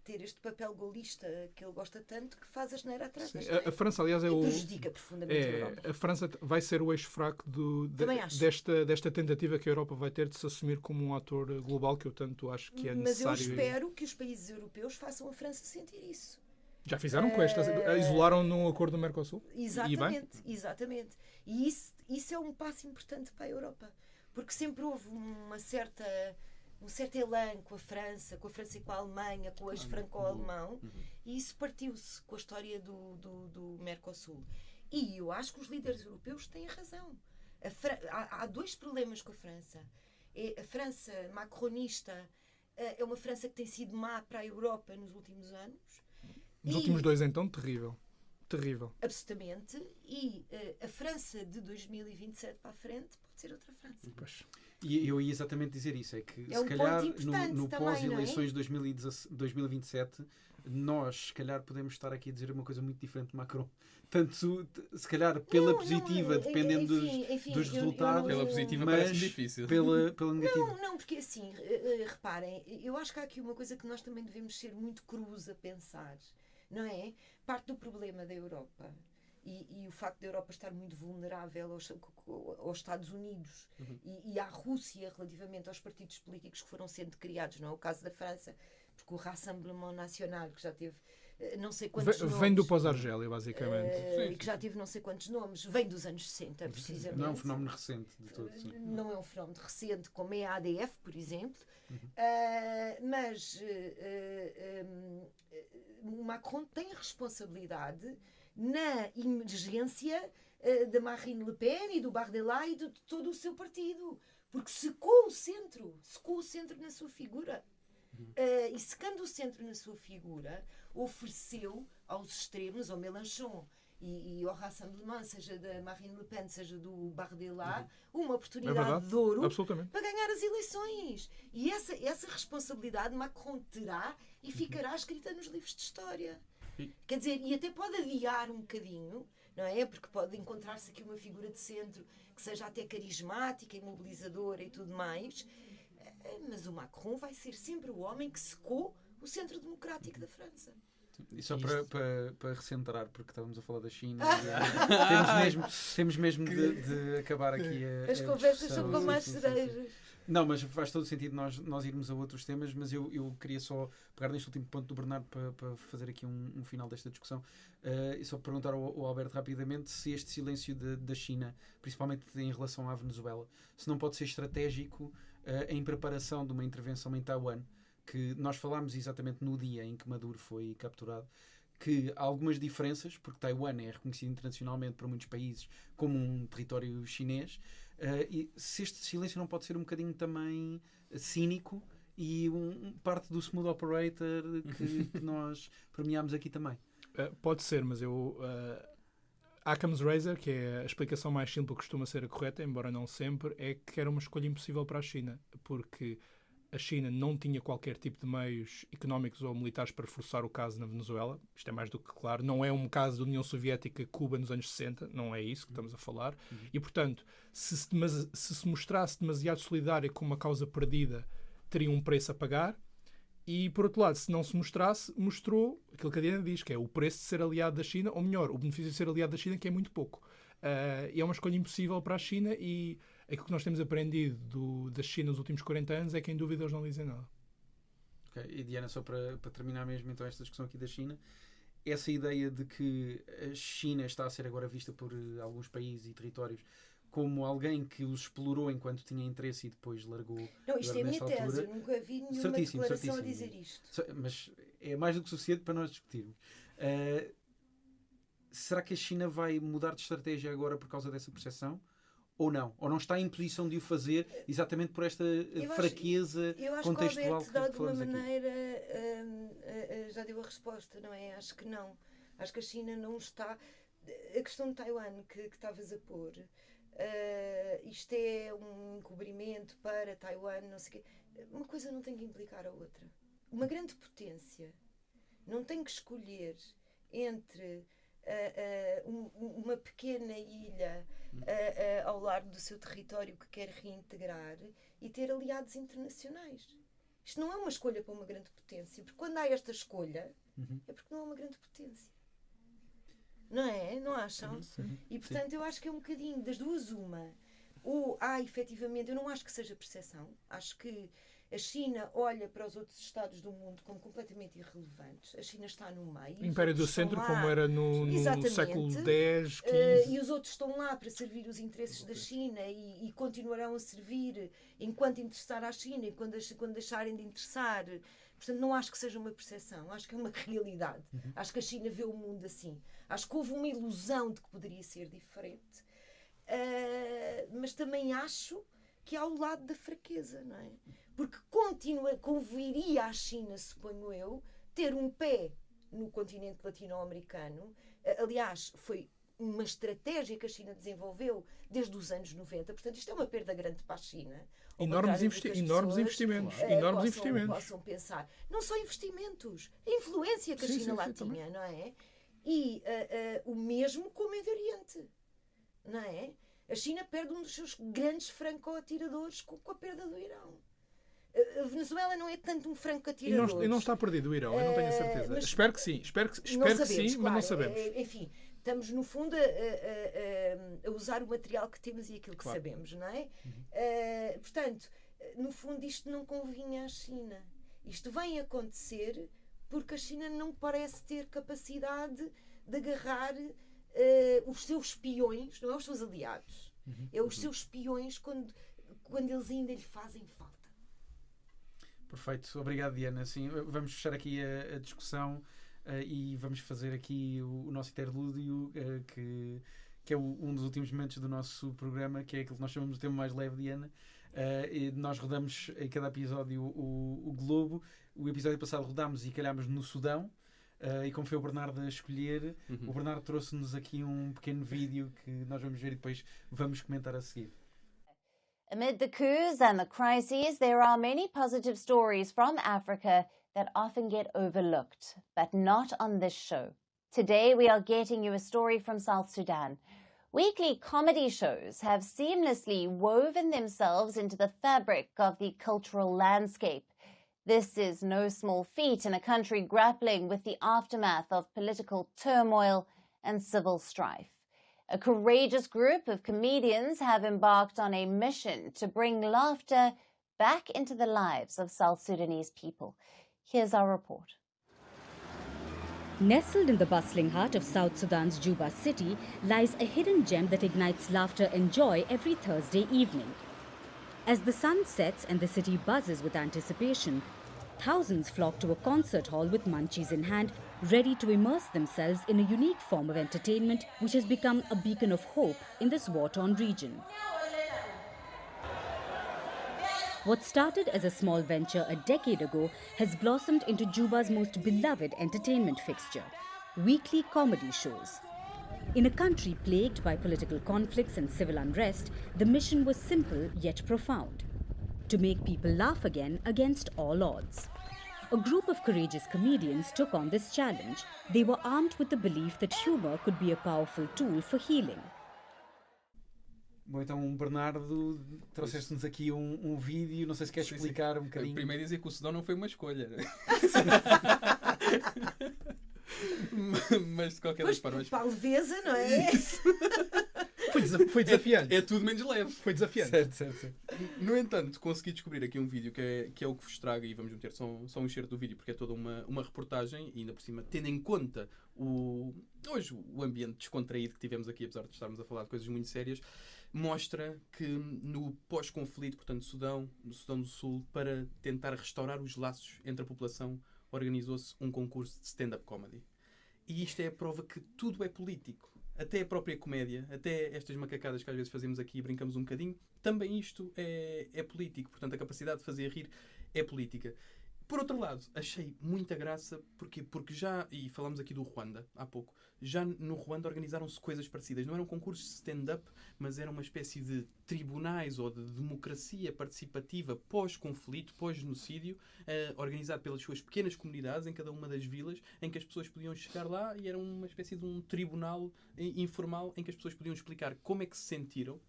ter este papel golista que ele gosta tanto, que faz a geneira atrás. A França, aliás, prejudica profundamente a Europa. A França vai ser o eixo fraco desta tentativa que a Europa vai ter de se assumir como um ator global, que eu tanto acho que é necessário. Mas eu espero que os países europeus façam a França sentir isso. Já fizeram com esta, isolaram num acordo do Mercosul. Exatamente. E isso é um passo importante para a Europa. Porque sempre houve um certo elan com a França e com a Alemanha, com o ex-franco-alemão, e isso partiu-se com a história do Mercosul. E eu acho que os líderes europeus têm razão. Há dois problemas com a França. A França macronista é uma França que tem sido má para a Europa nos últimos anos. Nos últimos 2, então, terrível. Terrível. Absolutamente. E a França de 2027 para a frente pode ser outra França. Pois. E eu ia exatamente dizer isso, é que É se um calhar ponto importante no também, pós-eleições de 2027 nós se calhar podemos estar aqui a dizer uma coisa muito diferente de Macron. Tanto se calhar pela positiva, dependendo dos resultados, Pela positiva mas parece difícil. pela negativa. Não, porque assim, reparem, eu acho que há aqui uma coisa que nós também devemos ser muito crus a pensar, não é? Parte do problema da Europa e o facto da Europa estar muito vulnerável aos Estados Unidos e à Rússia relativamente aos partidos políticos que foram sendo criados, não é o caso da França, porque o Rassemblement National, que já teve não sei quantos nomes... Vem do pós-Argélia, basicamente. E que já teve não sei quantos nomes, vem dos anos 60, precisamente. Não é um fenómeno recente de todo. Sim. Não é um fenómeno recente, como é a ADF, por exemplo. Mas o Macron tem responsabilidade na emergência da Marine Le Pen e do Bardella e de todo o seu partido. Porque secou o centro na sua figura. E secando o centro na sua figura, ofereceu aos extremos, ao Mélenchon e ao Rassemblement, seja da Marine Le Pen, seja do Bardella, uma oportunidade de ouro para ganhar as eleições. E essa responsabilidade Macron terá e ficará escrita nos livros de história. Quer dizer, e até pode adiar um bocadinho, não é? Porque pode encontrar-se aqui uma figura de centro que seja até carismática e mobilizadora e tudo mais. Mas o Macron vai ser sempre o homem que secou o centro democrático da França. E só para recentrar, porque estávamos a falar da China, temos mesmo de acabar aqui as conversas são com mais cerejas. Não, mas faz todo sentido nós irmos a outros temas, mas eu queria só pegar neste último ponto do Bernardo para fazer aqui um final desta discussão e só perguntar ao Alberto rapidamente se este silêncio da China, principalmente em relação à Venezuela, se não pode ser estratégico em preparação de uma intervenção em Taiwan, que nós falámos exatamente no dia em que Maduro foi capturado, que há algumas diferenças, porque Taiwan é reconhecido internacionalmente por muitos países como um território chinês, e se este silêncio não pode ser um bocadinho também cínico e parte do smooth operator que nós premiámos aqui também. Pode ser, mas Occam's Razor, que é a explicação mais simples que costuma ser a correta, embora não sempre, é que era uma escolha impossível para a China, porque a China não tinha qualquer tipo de meios económicos ou militares para forçar o caso na Venezuela. Isto é mais do que claro. Não é um caso da União Soviética-Cuba nos anos 60. Não é isso que estamos a falar. E, portanto, se se mostrasse demasiado solidária com uma causa perdida, teria um preço a pagar. E, por outro lado, se não se mostrasse, mostrou aquilo que a Diana diz, que é o preço de ser aliado da China, ou melhor, o benefício de ser aliado da China, que é muito pouco. E é uma escolha impossível para a China e aquilo que nós temos aprendido da China nos últimos 40 anos é que, em dúvida, eles não dizem nada. Okay. E, Diana, só para terminar mesmo então esta discussão aqui da China, essa ideia de que a China está a ser agora vista por alguns países e territórios como alguém que os explorou enquanto tinha interesse e depois largou. Não, isto é a minha tese, eu nunca vi nenhuma declaração a dizer isto. Mas é mais do que suficiente para nós discutirmos. Será que a China vai mudar de estratégia agora por causa dessa percepção? Ou não? Ou não está em posição de o fazer exatamente por esta fraqueza contextual que falamos aqui? Eu acho que o Alberto, de alguma maneira, já deu a resposta, não é? Acho que não. Acho que a China não está... A questão de Taiwan que estavas a pôr, isto é um encobrimento para Taiwan, não sei o quê. Uma coisa não tem que implicar a outra. Uma grande potência não tem que escolher entre uma pequena ilha ao largo do seu território que quer reintegrar e ter aliados internacionais. Isto não é uma escolha para uma grande potência, porque quando há esta escolha é porque não há uma grande potência. Não é? Não acham? Sim. E portanto eu acho que é um bocadinho das duas uma. Ou há efetivamente, eu não acho que seja percepção, acho que a China olha para os outros Estados do mundo como completamente irrelevantes. A China está no meio. O Império do Centro, como era no século X, XV. E os outros estão lá para servir os interesses da China e continuarão a servir enquanto interessar à China e quando deixarem de interessar. Portanto, não acho que seja uma percepção, acho que é uma realidade. Acho que a China vê o mundo assim. Acho que houve uma ilusão de que poderia ser diferente. mas também acho que há o lado da fraqueza, não é? Porque conviria à China, suponho eu, ter um pé no continente latino-americano. Aliás, foi uma estratégia que a China desenvolveu desde os anos 90. Portanto, isto é uma perda grande para a China. Enormes investimentos. Possam pensar. Não só investimentos, a influência que a China lá tinha, não é? E o mesmo com o Médio Oriente, não é? A China perde um dos seus grandes franco-atiradores com a perda do Irão. A Venezuela não é tanto um franco-atirador. E não está perdido o Irão, eu não tenho a certeza. Espero que sim, espero que sim, claro, mas não sabemos. Enfim, estamos no fundo a usar o material que temos e aquilo que sabemos, não é? Portanto, no fundo isto não convinha à China. Isto vem acontecer porque a China não parece ter capacidade de agarrar os seus espiões, não é os seus aliados, é os seus espiões quando eles ainda lhe fazem falta. Perfeito, obrigado, Diana. Sim, vamos fechar aqui a discussão e vamos fazer aqui o nosso interlúdio, que é um dos últimos momentos do nosso programa, que é aquilo que nós chamamos de tema mais leve, Diana. E nós rodamos em cada episódio o globo. O episódio passado rodámos e calhámos no Sudão. E como foi o Bernardo a escolher, o Bernardo trouxe-nos aqui um pequeno vídeo que nós vamos ver e depois vamos comentar a seguir. Amid the coups and the crises, there are many positive stories from Africa that often get overlooked, but not on this show. Today we are getting you a story from South Sudan. Weekly comedy shows have seamlessly woven themselves into the fabric of the cultural landscape. This is no small feat in a country grappling with the aftermath of political turmoil and civil strife. A courageous group of comedians have embarked on a mission to bring laughter back into the lives of South Sudanese people. Here's our report. Nestled in the bustling heart of South Sudan's Juba city lies a hidden gem that ignites laughter and joy every Thursday evening. As the sun sets and the city buzzes with anticipation, thousands flock to a concert hall with munchies in hand, ready to immerse themselves in a unique form of entertainment which has become a beacon of hope in this war-torn region. What started as a small venture a decade ago has blossomed into Juba's most beloved entertainment fixture, weekly comedy shows. In a country plagued by political conflicts and civil unrest, the mission was simple yet profound: to make people laugh again against all odds. A group of courageous comedians took on this challenge. They were armed with the belief that humor could be a powerful tool for healing. Bom, então, Bernardo, trouxeste-nos aqui um vídeo, não sei se queres explicar um bocadinho. Primeiro dizer que o Sudão não foi uma escolha. Mas de qualquer das formas... Para a leveza, não é? Foi desafiante. É tudo menos leve. Foi desafiante. Certo. No entanto, consegui descobrir aqui um vídeo que é o que vos trago, e vamos meter só um excerto do vídeo, porque é toda uma reportagem, e ainda por cima, tendo em conta hoje o ambiente descontraído que tivemos aqui, apesar de estarmos a falar de coisas muito sérias, mostra que no pós-conflito, portanto, no Sudão do Sul, para tentar restaurar os laços entre a população, organizou-se um concurso de stand-up comedy. E isto é a prova que tudo é político. Até a própria comédia, até estas macacadas que às vezes fazemos aqui e brincamos um bocadinho, também isto é político. Portanto, a capacidade de fazer rir é política. Por outro lado, achei muita graça, porque já, e falamos aqui do Ruanda há pouco, já no Ruanda organizaram-se coisas parecidas. Não eram concursos de stand-up, mas era uma espécie de tribunais ou de democracia participativa pós-conflito, pós-genocídio, organizado pelas suas pequenas comunidades em cada uma das vilas, em que as pessoas podiam chegar lá e era uma espécie de um tribunal informal em que as pessoas podiam explicar como é que se sentiram,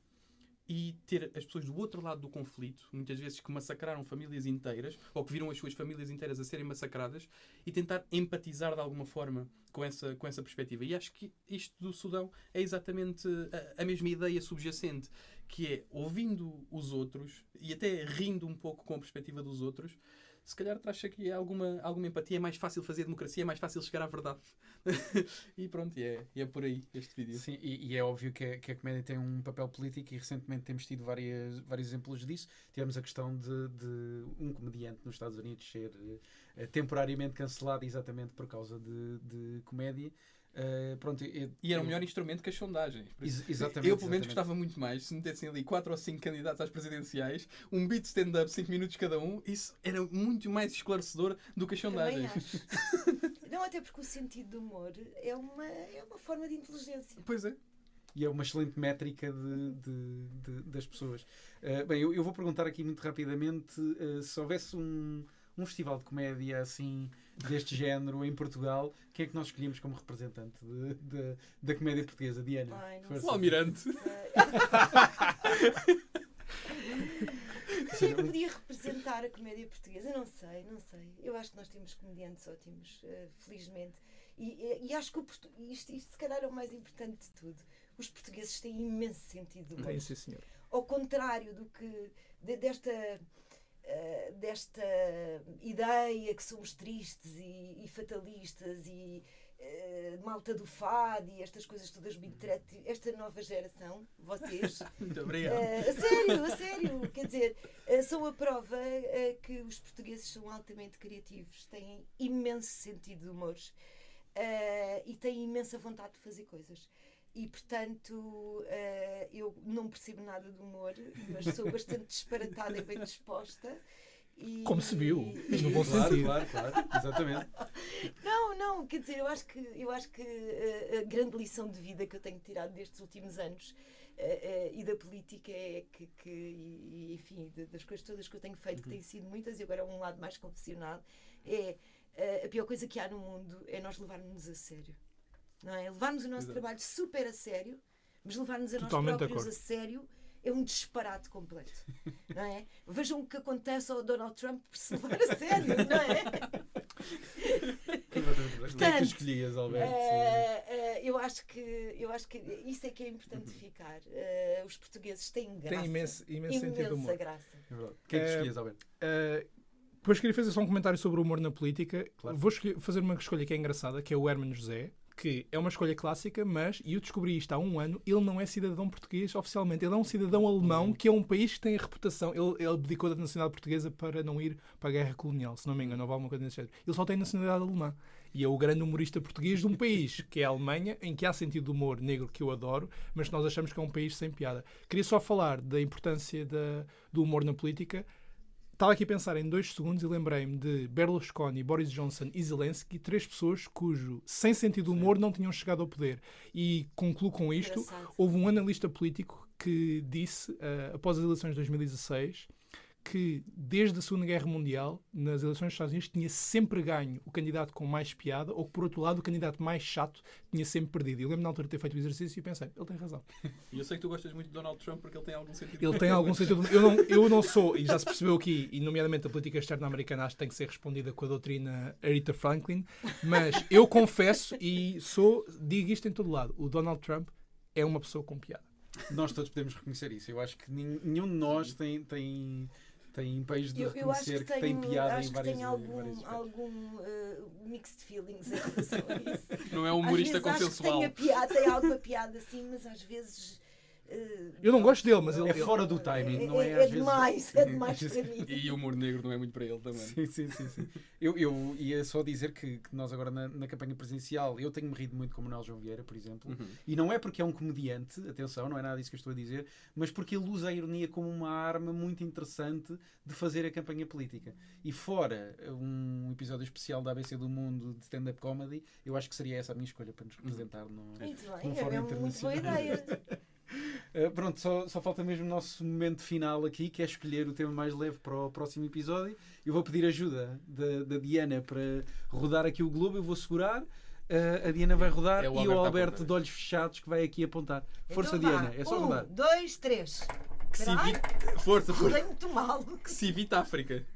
e ter as pessoas do outro lado do conflito, muitas vezes que massacraram famílias inteiras, ou que viram as suas famílias inteiras a serem massacradas, e tentar empatizar de alguma forma com essa perspectiva. E acho que isto do Sudão é exatamente a mesma ideia subjacente, que é, ouvindo os outros, e até rindo um pouco com a perspectiva dos outros, se calhar traz aqui alguma empatia, é mais fácil fazer democracia, é mais fácil chegar à verdade. E pronto, é por aí este vídeo. Sim, e é óbvio que a comédia tem um papel político, e recentemente temos tido vários exemplos disso. Tivemos a questão de um comediante nos Estados Unidos ser temporariamente cancelado exatamente por causa de comédia. Pronto, E era o melhor instrumento que as sondagens. Exatamente. Eu, pelo menos, gostava muito mais se metessem ali 4 ou 5 candidatos às presidenciais, um beat stand-up, 5 minutos cada um, isso era muito mais esclarecedor do que as Também sondagens. acho. Não, até porque o sentido do humor é uma forma de inteligência. Pois é. E é uma excelente métrica das pessoas. Bem, eu vou perguntar aqui muito rapidamente se houvesse um festival de comédia assim deste género em Portugal, quem é que nós escolhíamos como representante da comédia portuguesa? Diana? Ai, não Força. O Almirante. Quem é que podia representar a comédia portuguesa? Não sei. Eu acho que nós temos comediantes ótimos, felizmente. E acho que isto se calhar é o mais importante de tudo. Os portugueses têm imenso sentido de humor. Tem, sim, senhor. Ao contrário do que desta ideia que somos tristes e fatalistas e malta do fado e estas coisas todas esta nova geração, vocês, Muito obrigado. a sério, quer dizer, são a prova que os portugueses são altamente criativos, têm imenso sentido de humor e têm imensa vontade de fazer coisas. E, portanto, eu não percebo nada de humor, mas sou bastante disparatada e bem disposta. Como se viu, no bom Claro, sentido. claro, exatamente. Não, quer dizer, eu acho que a grande lição de vida que eu tenho tirado destes últimos anos e da política é que enfim, das coisas todas que eu tenho feito, que têm sido muitas, e agora um lado mais confessional, a pior coisa que há no mundo é nós levarmos-nos a sério. Não é? Levarmos o nosso trabalho super a sério, mas levar-nos a nós próprios a sério é um disparate completo. Não é? Vejam o que acontece ao Donald Trump por se levar a sério, não é? Quem é que tu escolhias, Alberto? Eu acho que isso é que é importante ficar. Os portugueses têm graça. Tem imenso sentido de humor. Graça. É verdade. Quem é que escolhias, Alberto? Depois queria fazer só um comentário sobre o humor na política. Claro. Vou fazer uma escolha que é engraçada, que é o Hermano José, que é uma escolha clássica, mas, e eu descobri isto há um ano, ele não é cidadão português oficialmente, ele é um cidadão alemão, que é um país que tem a reputação, ele abdicou da nacionalidade portuguesa para não ir para a guerra colonial, se não me engano, ou alguma coisa desse género. Ele só tem nacionalidade alemã. E é o grande humorista português de um país, que é a Alemanha, em que há sentido de humor negro que eu adoro, mas que nós achamos que é um país sem piada. Queria só falar da importância do humor na política. Estava aqui a pensar em 2 segundos e lembrei-me de Berlusconi, Boris Johnson e Zelensky, 3 pessoas cujo, sem sentido de humor, não tinham chegado ao poder. E concluo com isto. Engraçado. Houve um analista político que disse, após as eleições de 2016, que desde a Segunda Guerra Mundial, nas eleições dos Estados Unidos, tinha sempre ganho o candidato com mais piada, ou que, por outro lado, o candidato mais chato tinha sempre perdido. Eu lembro na altura de ter feito o exercício e pensei, ele tem razão. E eu sei que tu gostas muito de Donald Trump porque ele tem algum sentido. Ele tem algum sentido. Eu não sou, e já se percebeu aqui, e nomeadamente a política externa americana, acho que tem que ser respondida com a doutrina Aretha Franklin, mas eu confesso e digo isto em todo lado: o Donald Trump é uma pessoa com piada. Nós todos podemos reconhecer isso. Eu acho que nenhum de nós tem empenhos de reconhecer que tem piada em vários algum mixed feelings em relação a isso. Não é um humorista Às vezes consensual. acho que tem alguma piada assim, mas às vezes Eu não gosto dele, mas ele É fora do timing, não é? É Às vezes... demais para mim. E o humor negro não é muito para ele também. Sim. Eu ia só dizer que nós agora na campanha presidencial, eu tenho-me rido muito com o Manuel João Vieira, por exemplo, e não é porque é um comediante, atenção, não é nada disso que eu estou a dizer, mas porque ele usa a ironia como uma arma muito interessante de fazer a campanha política. E fora um episódio especial da ABC do Mundo de stand-up comedy, eu acho que seria essa a minha escolha para nos representar Muito num bem, fórum é muito boa internacional. ideia. Pronto, só falta mesmo o nosso momento final aqui, que é escolher o tema mais leve para o próximo episódio. Eu vou pedir ajuda da Diana para rodar aqui o globo, eu vou segurar, a Diana vai rodar É o e o Alberto Alberto de olhos fechados que vai aqui apontar. Força, Então vá. Diana, é só rodar. 1, 2, 3. Que se Caralho, evite... Força. rodei muito mal. Que se evite a África.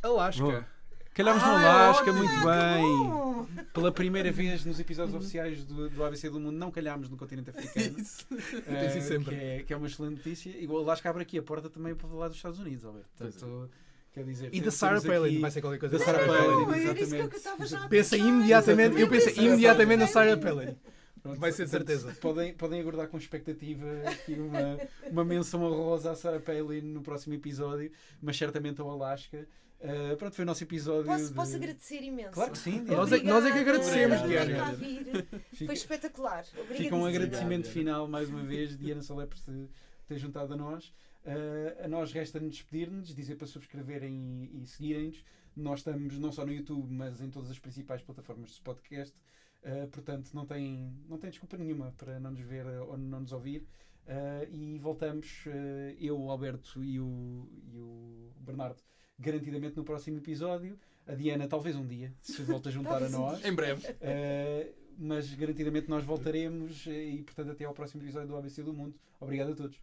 Alasca. Boa. Calhámos no Alasca, muito bem. Pela primeira vez nos episódios oficiais do ABC do Mundo, não calhámos no continente africano. Tem sido sempre. Que é uma excelente notícia. E o Alasca abre aqui a porta também para falar dos Estados Unidos, Alberto. Portanto, quer dizer, E da temos Sarah aqui- Palin, vai ser qualquer coisa Da da Sarah Sarah Palin, Palin. Era isso que eu exatamente. estava já a Pensei pensar. imediatamente, eu pensei Exatamente. imediatamente na Sarah Palin. Pronto, Vai ser de portanto, certeza. Podem aguardar com expectativa aqui uma menção honrosa à Sarah Palin no próximo episódio, mas certamente ao Alasca. Pronto, foi o nosso episódio. Posso agradecer imenso. Claro que sim. Nós é que agradecemos, Obrigada Diana. por vir. Foi espetacular. Fica um Obrigadíssima. agradecimento final mais uma vez, Diana Salé, por se ter juntado a nós. A nós resta-nos despedir-nos, dizer para subscreverem e seguirem-nos. Nós estamos não só no YouTube, mas em todas as principais plataformas de podcast. Portanto, não tem desculpa nenhuma para não nos ver ou não nos ouvir. E voltamos, eu, o Alberto e o Bernardo, garantidamente no próximo episódio. A Diana, talvez um dia, se volta a juntar a nós. Em breve. Mas garantidamente nós voltaremos e, portanto, até ao próximo episódio do ABC do Mundo. Obrigado a todos.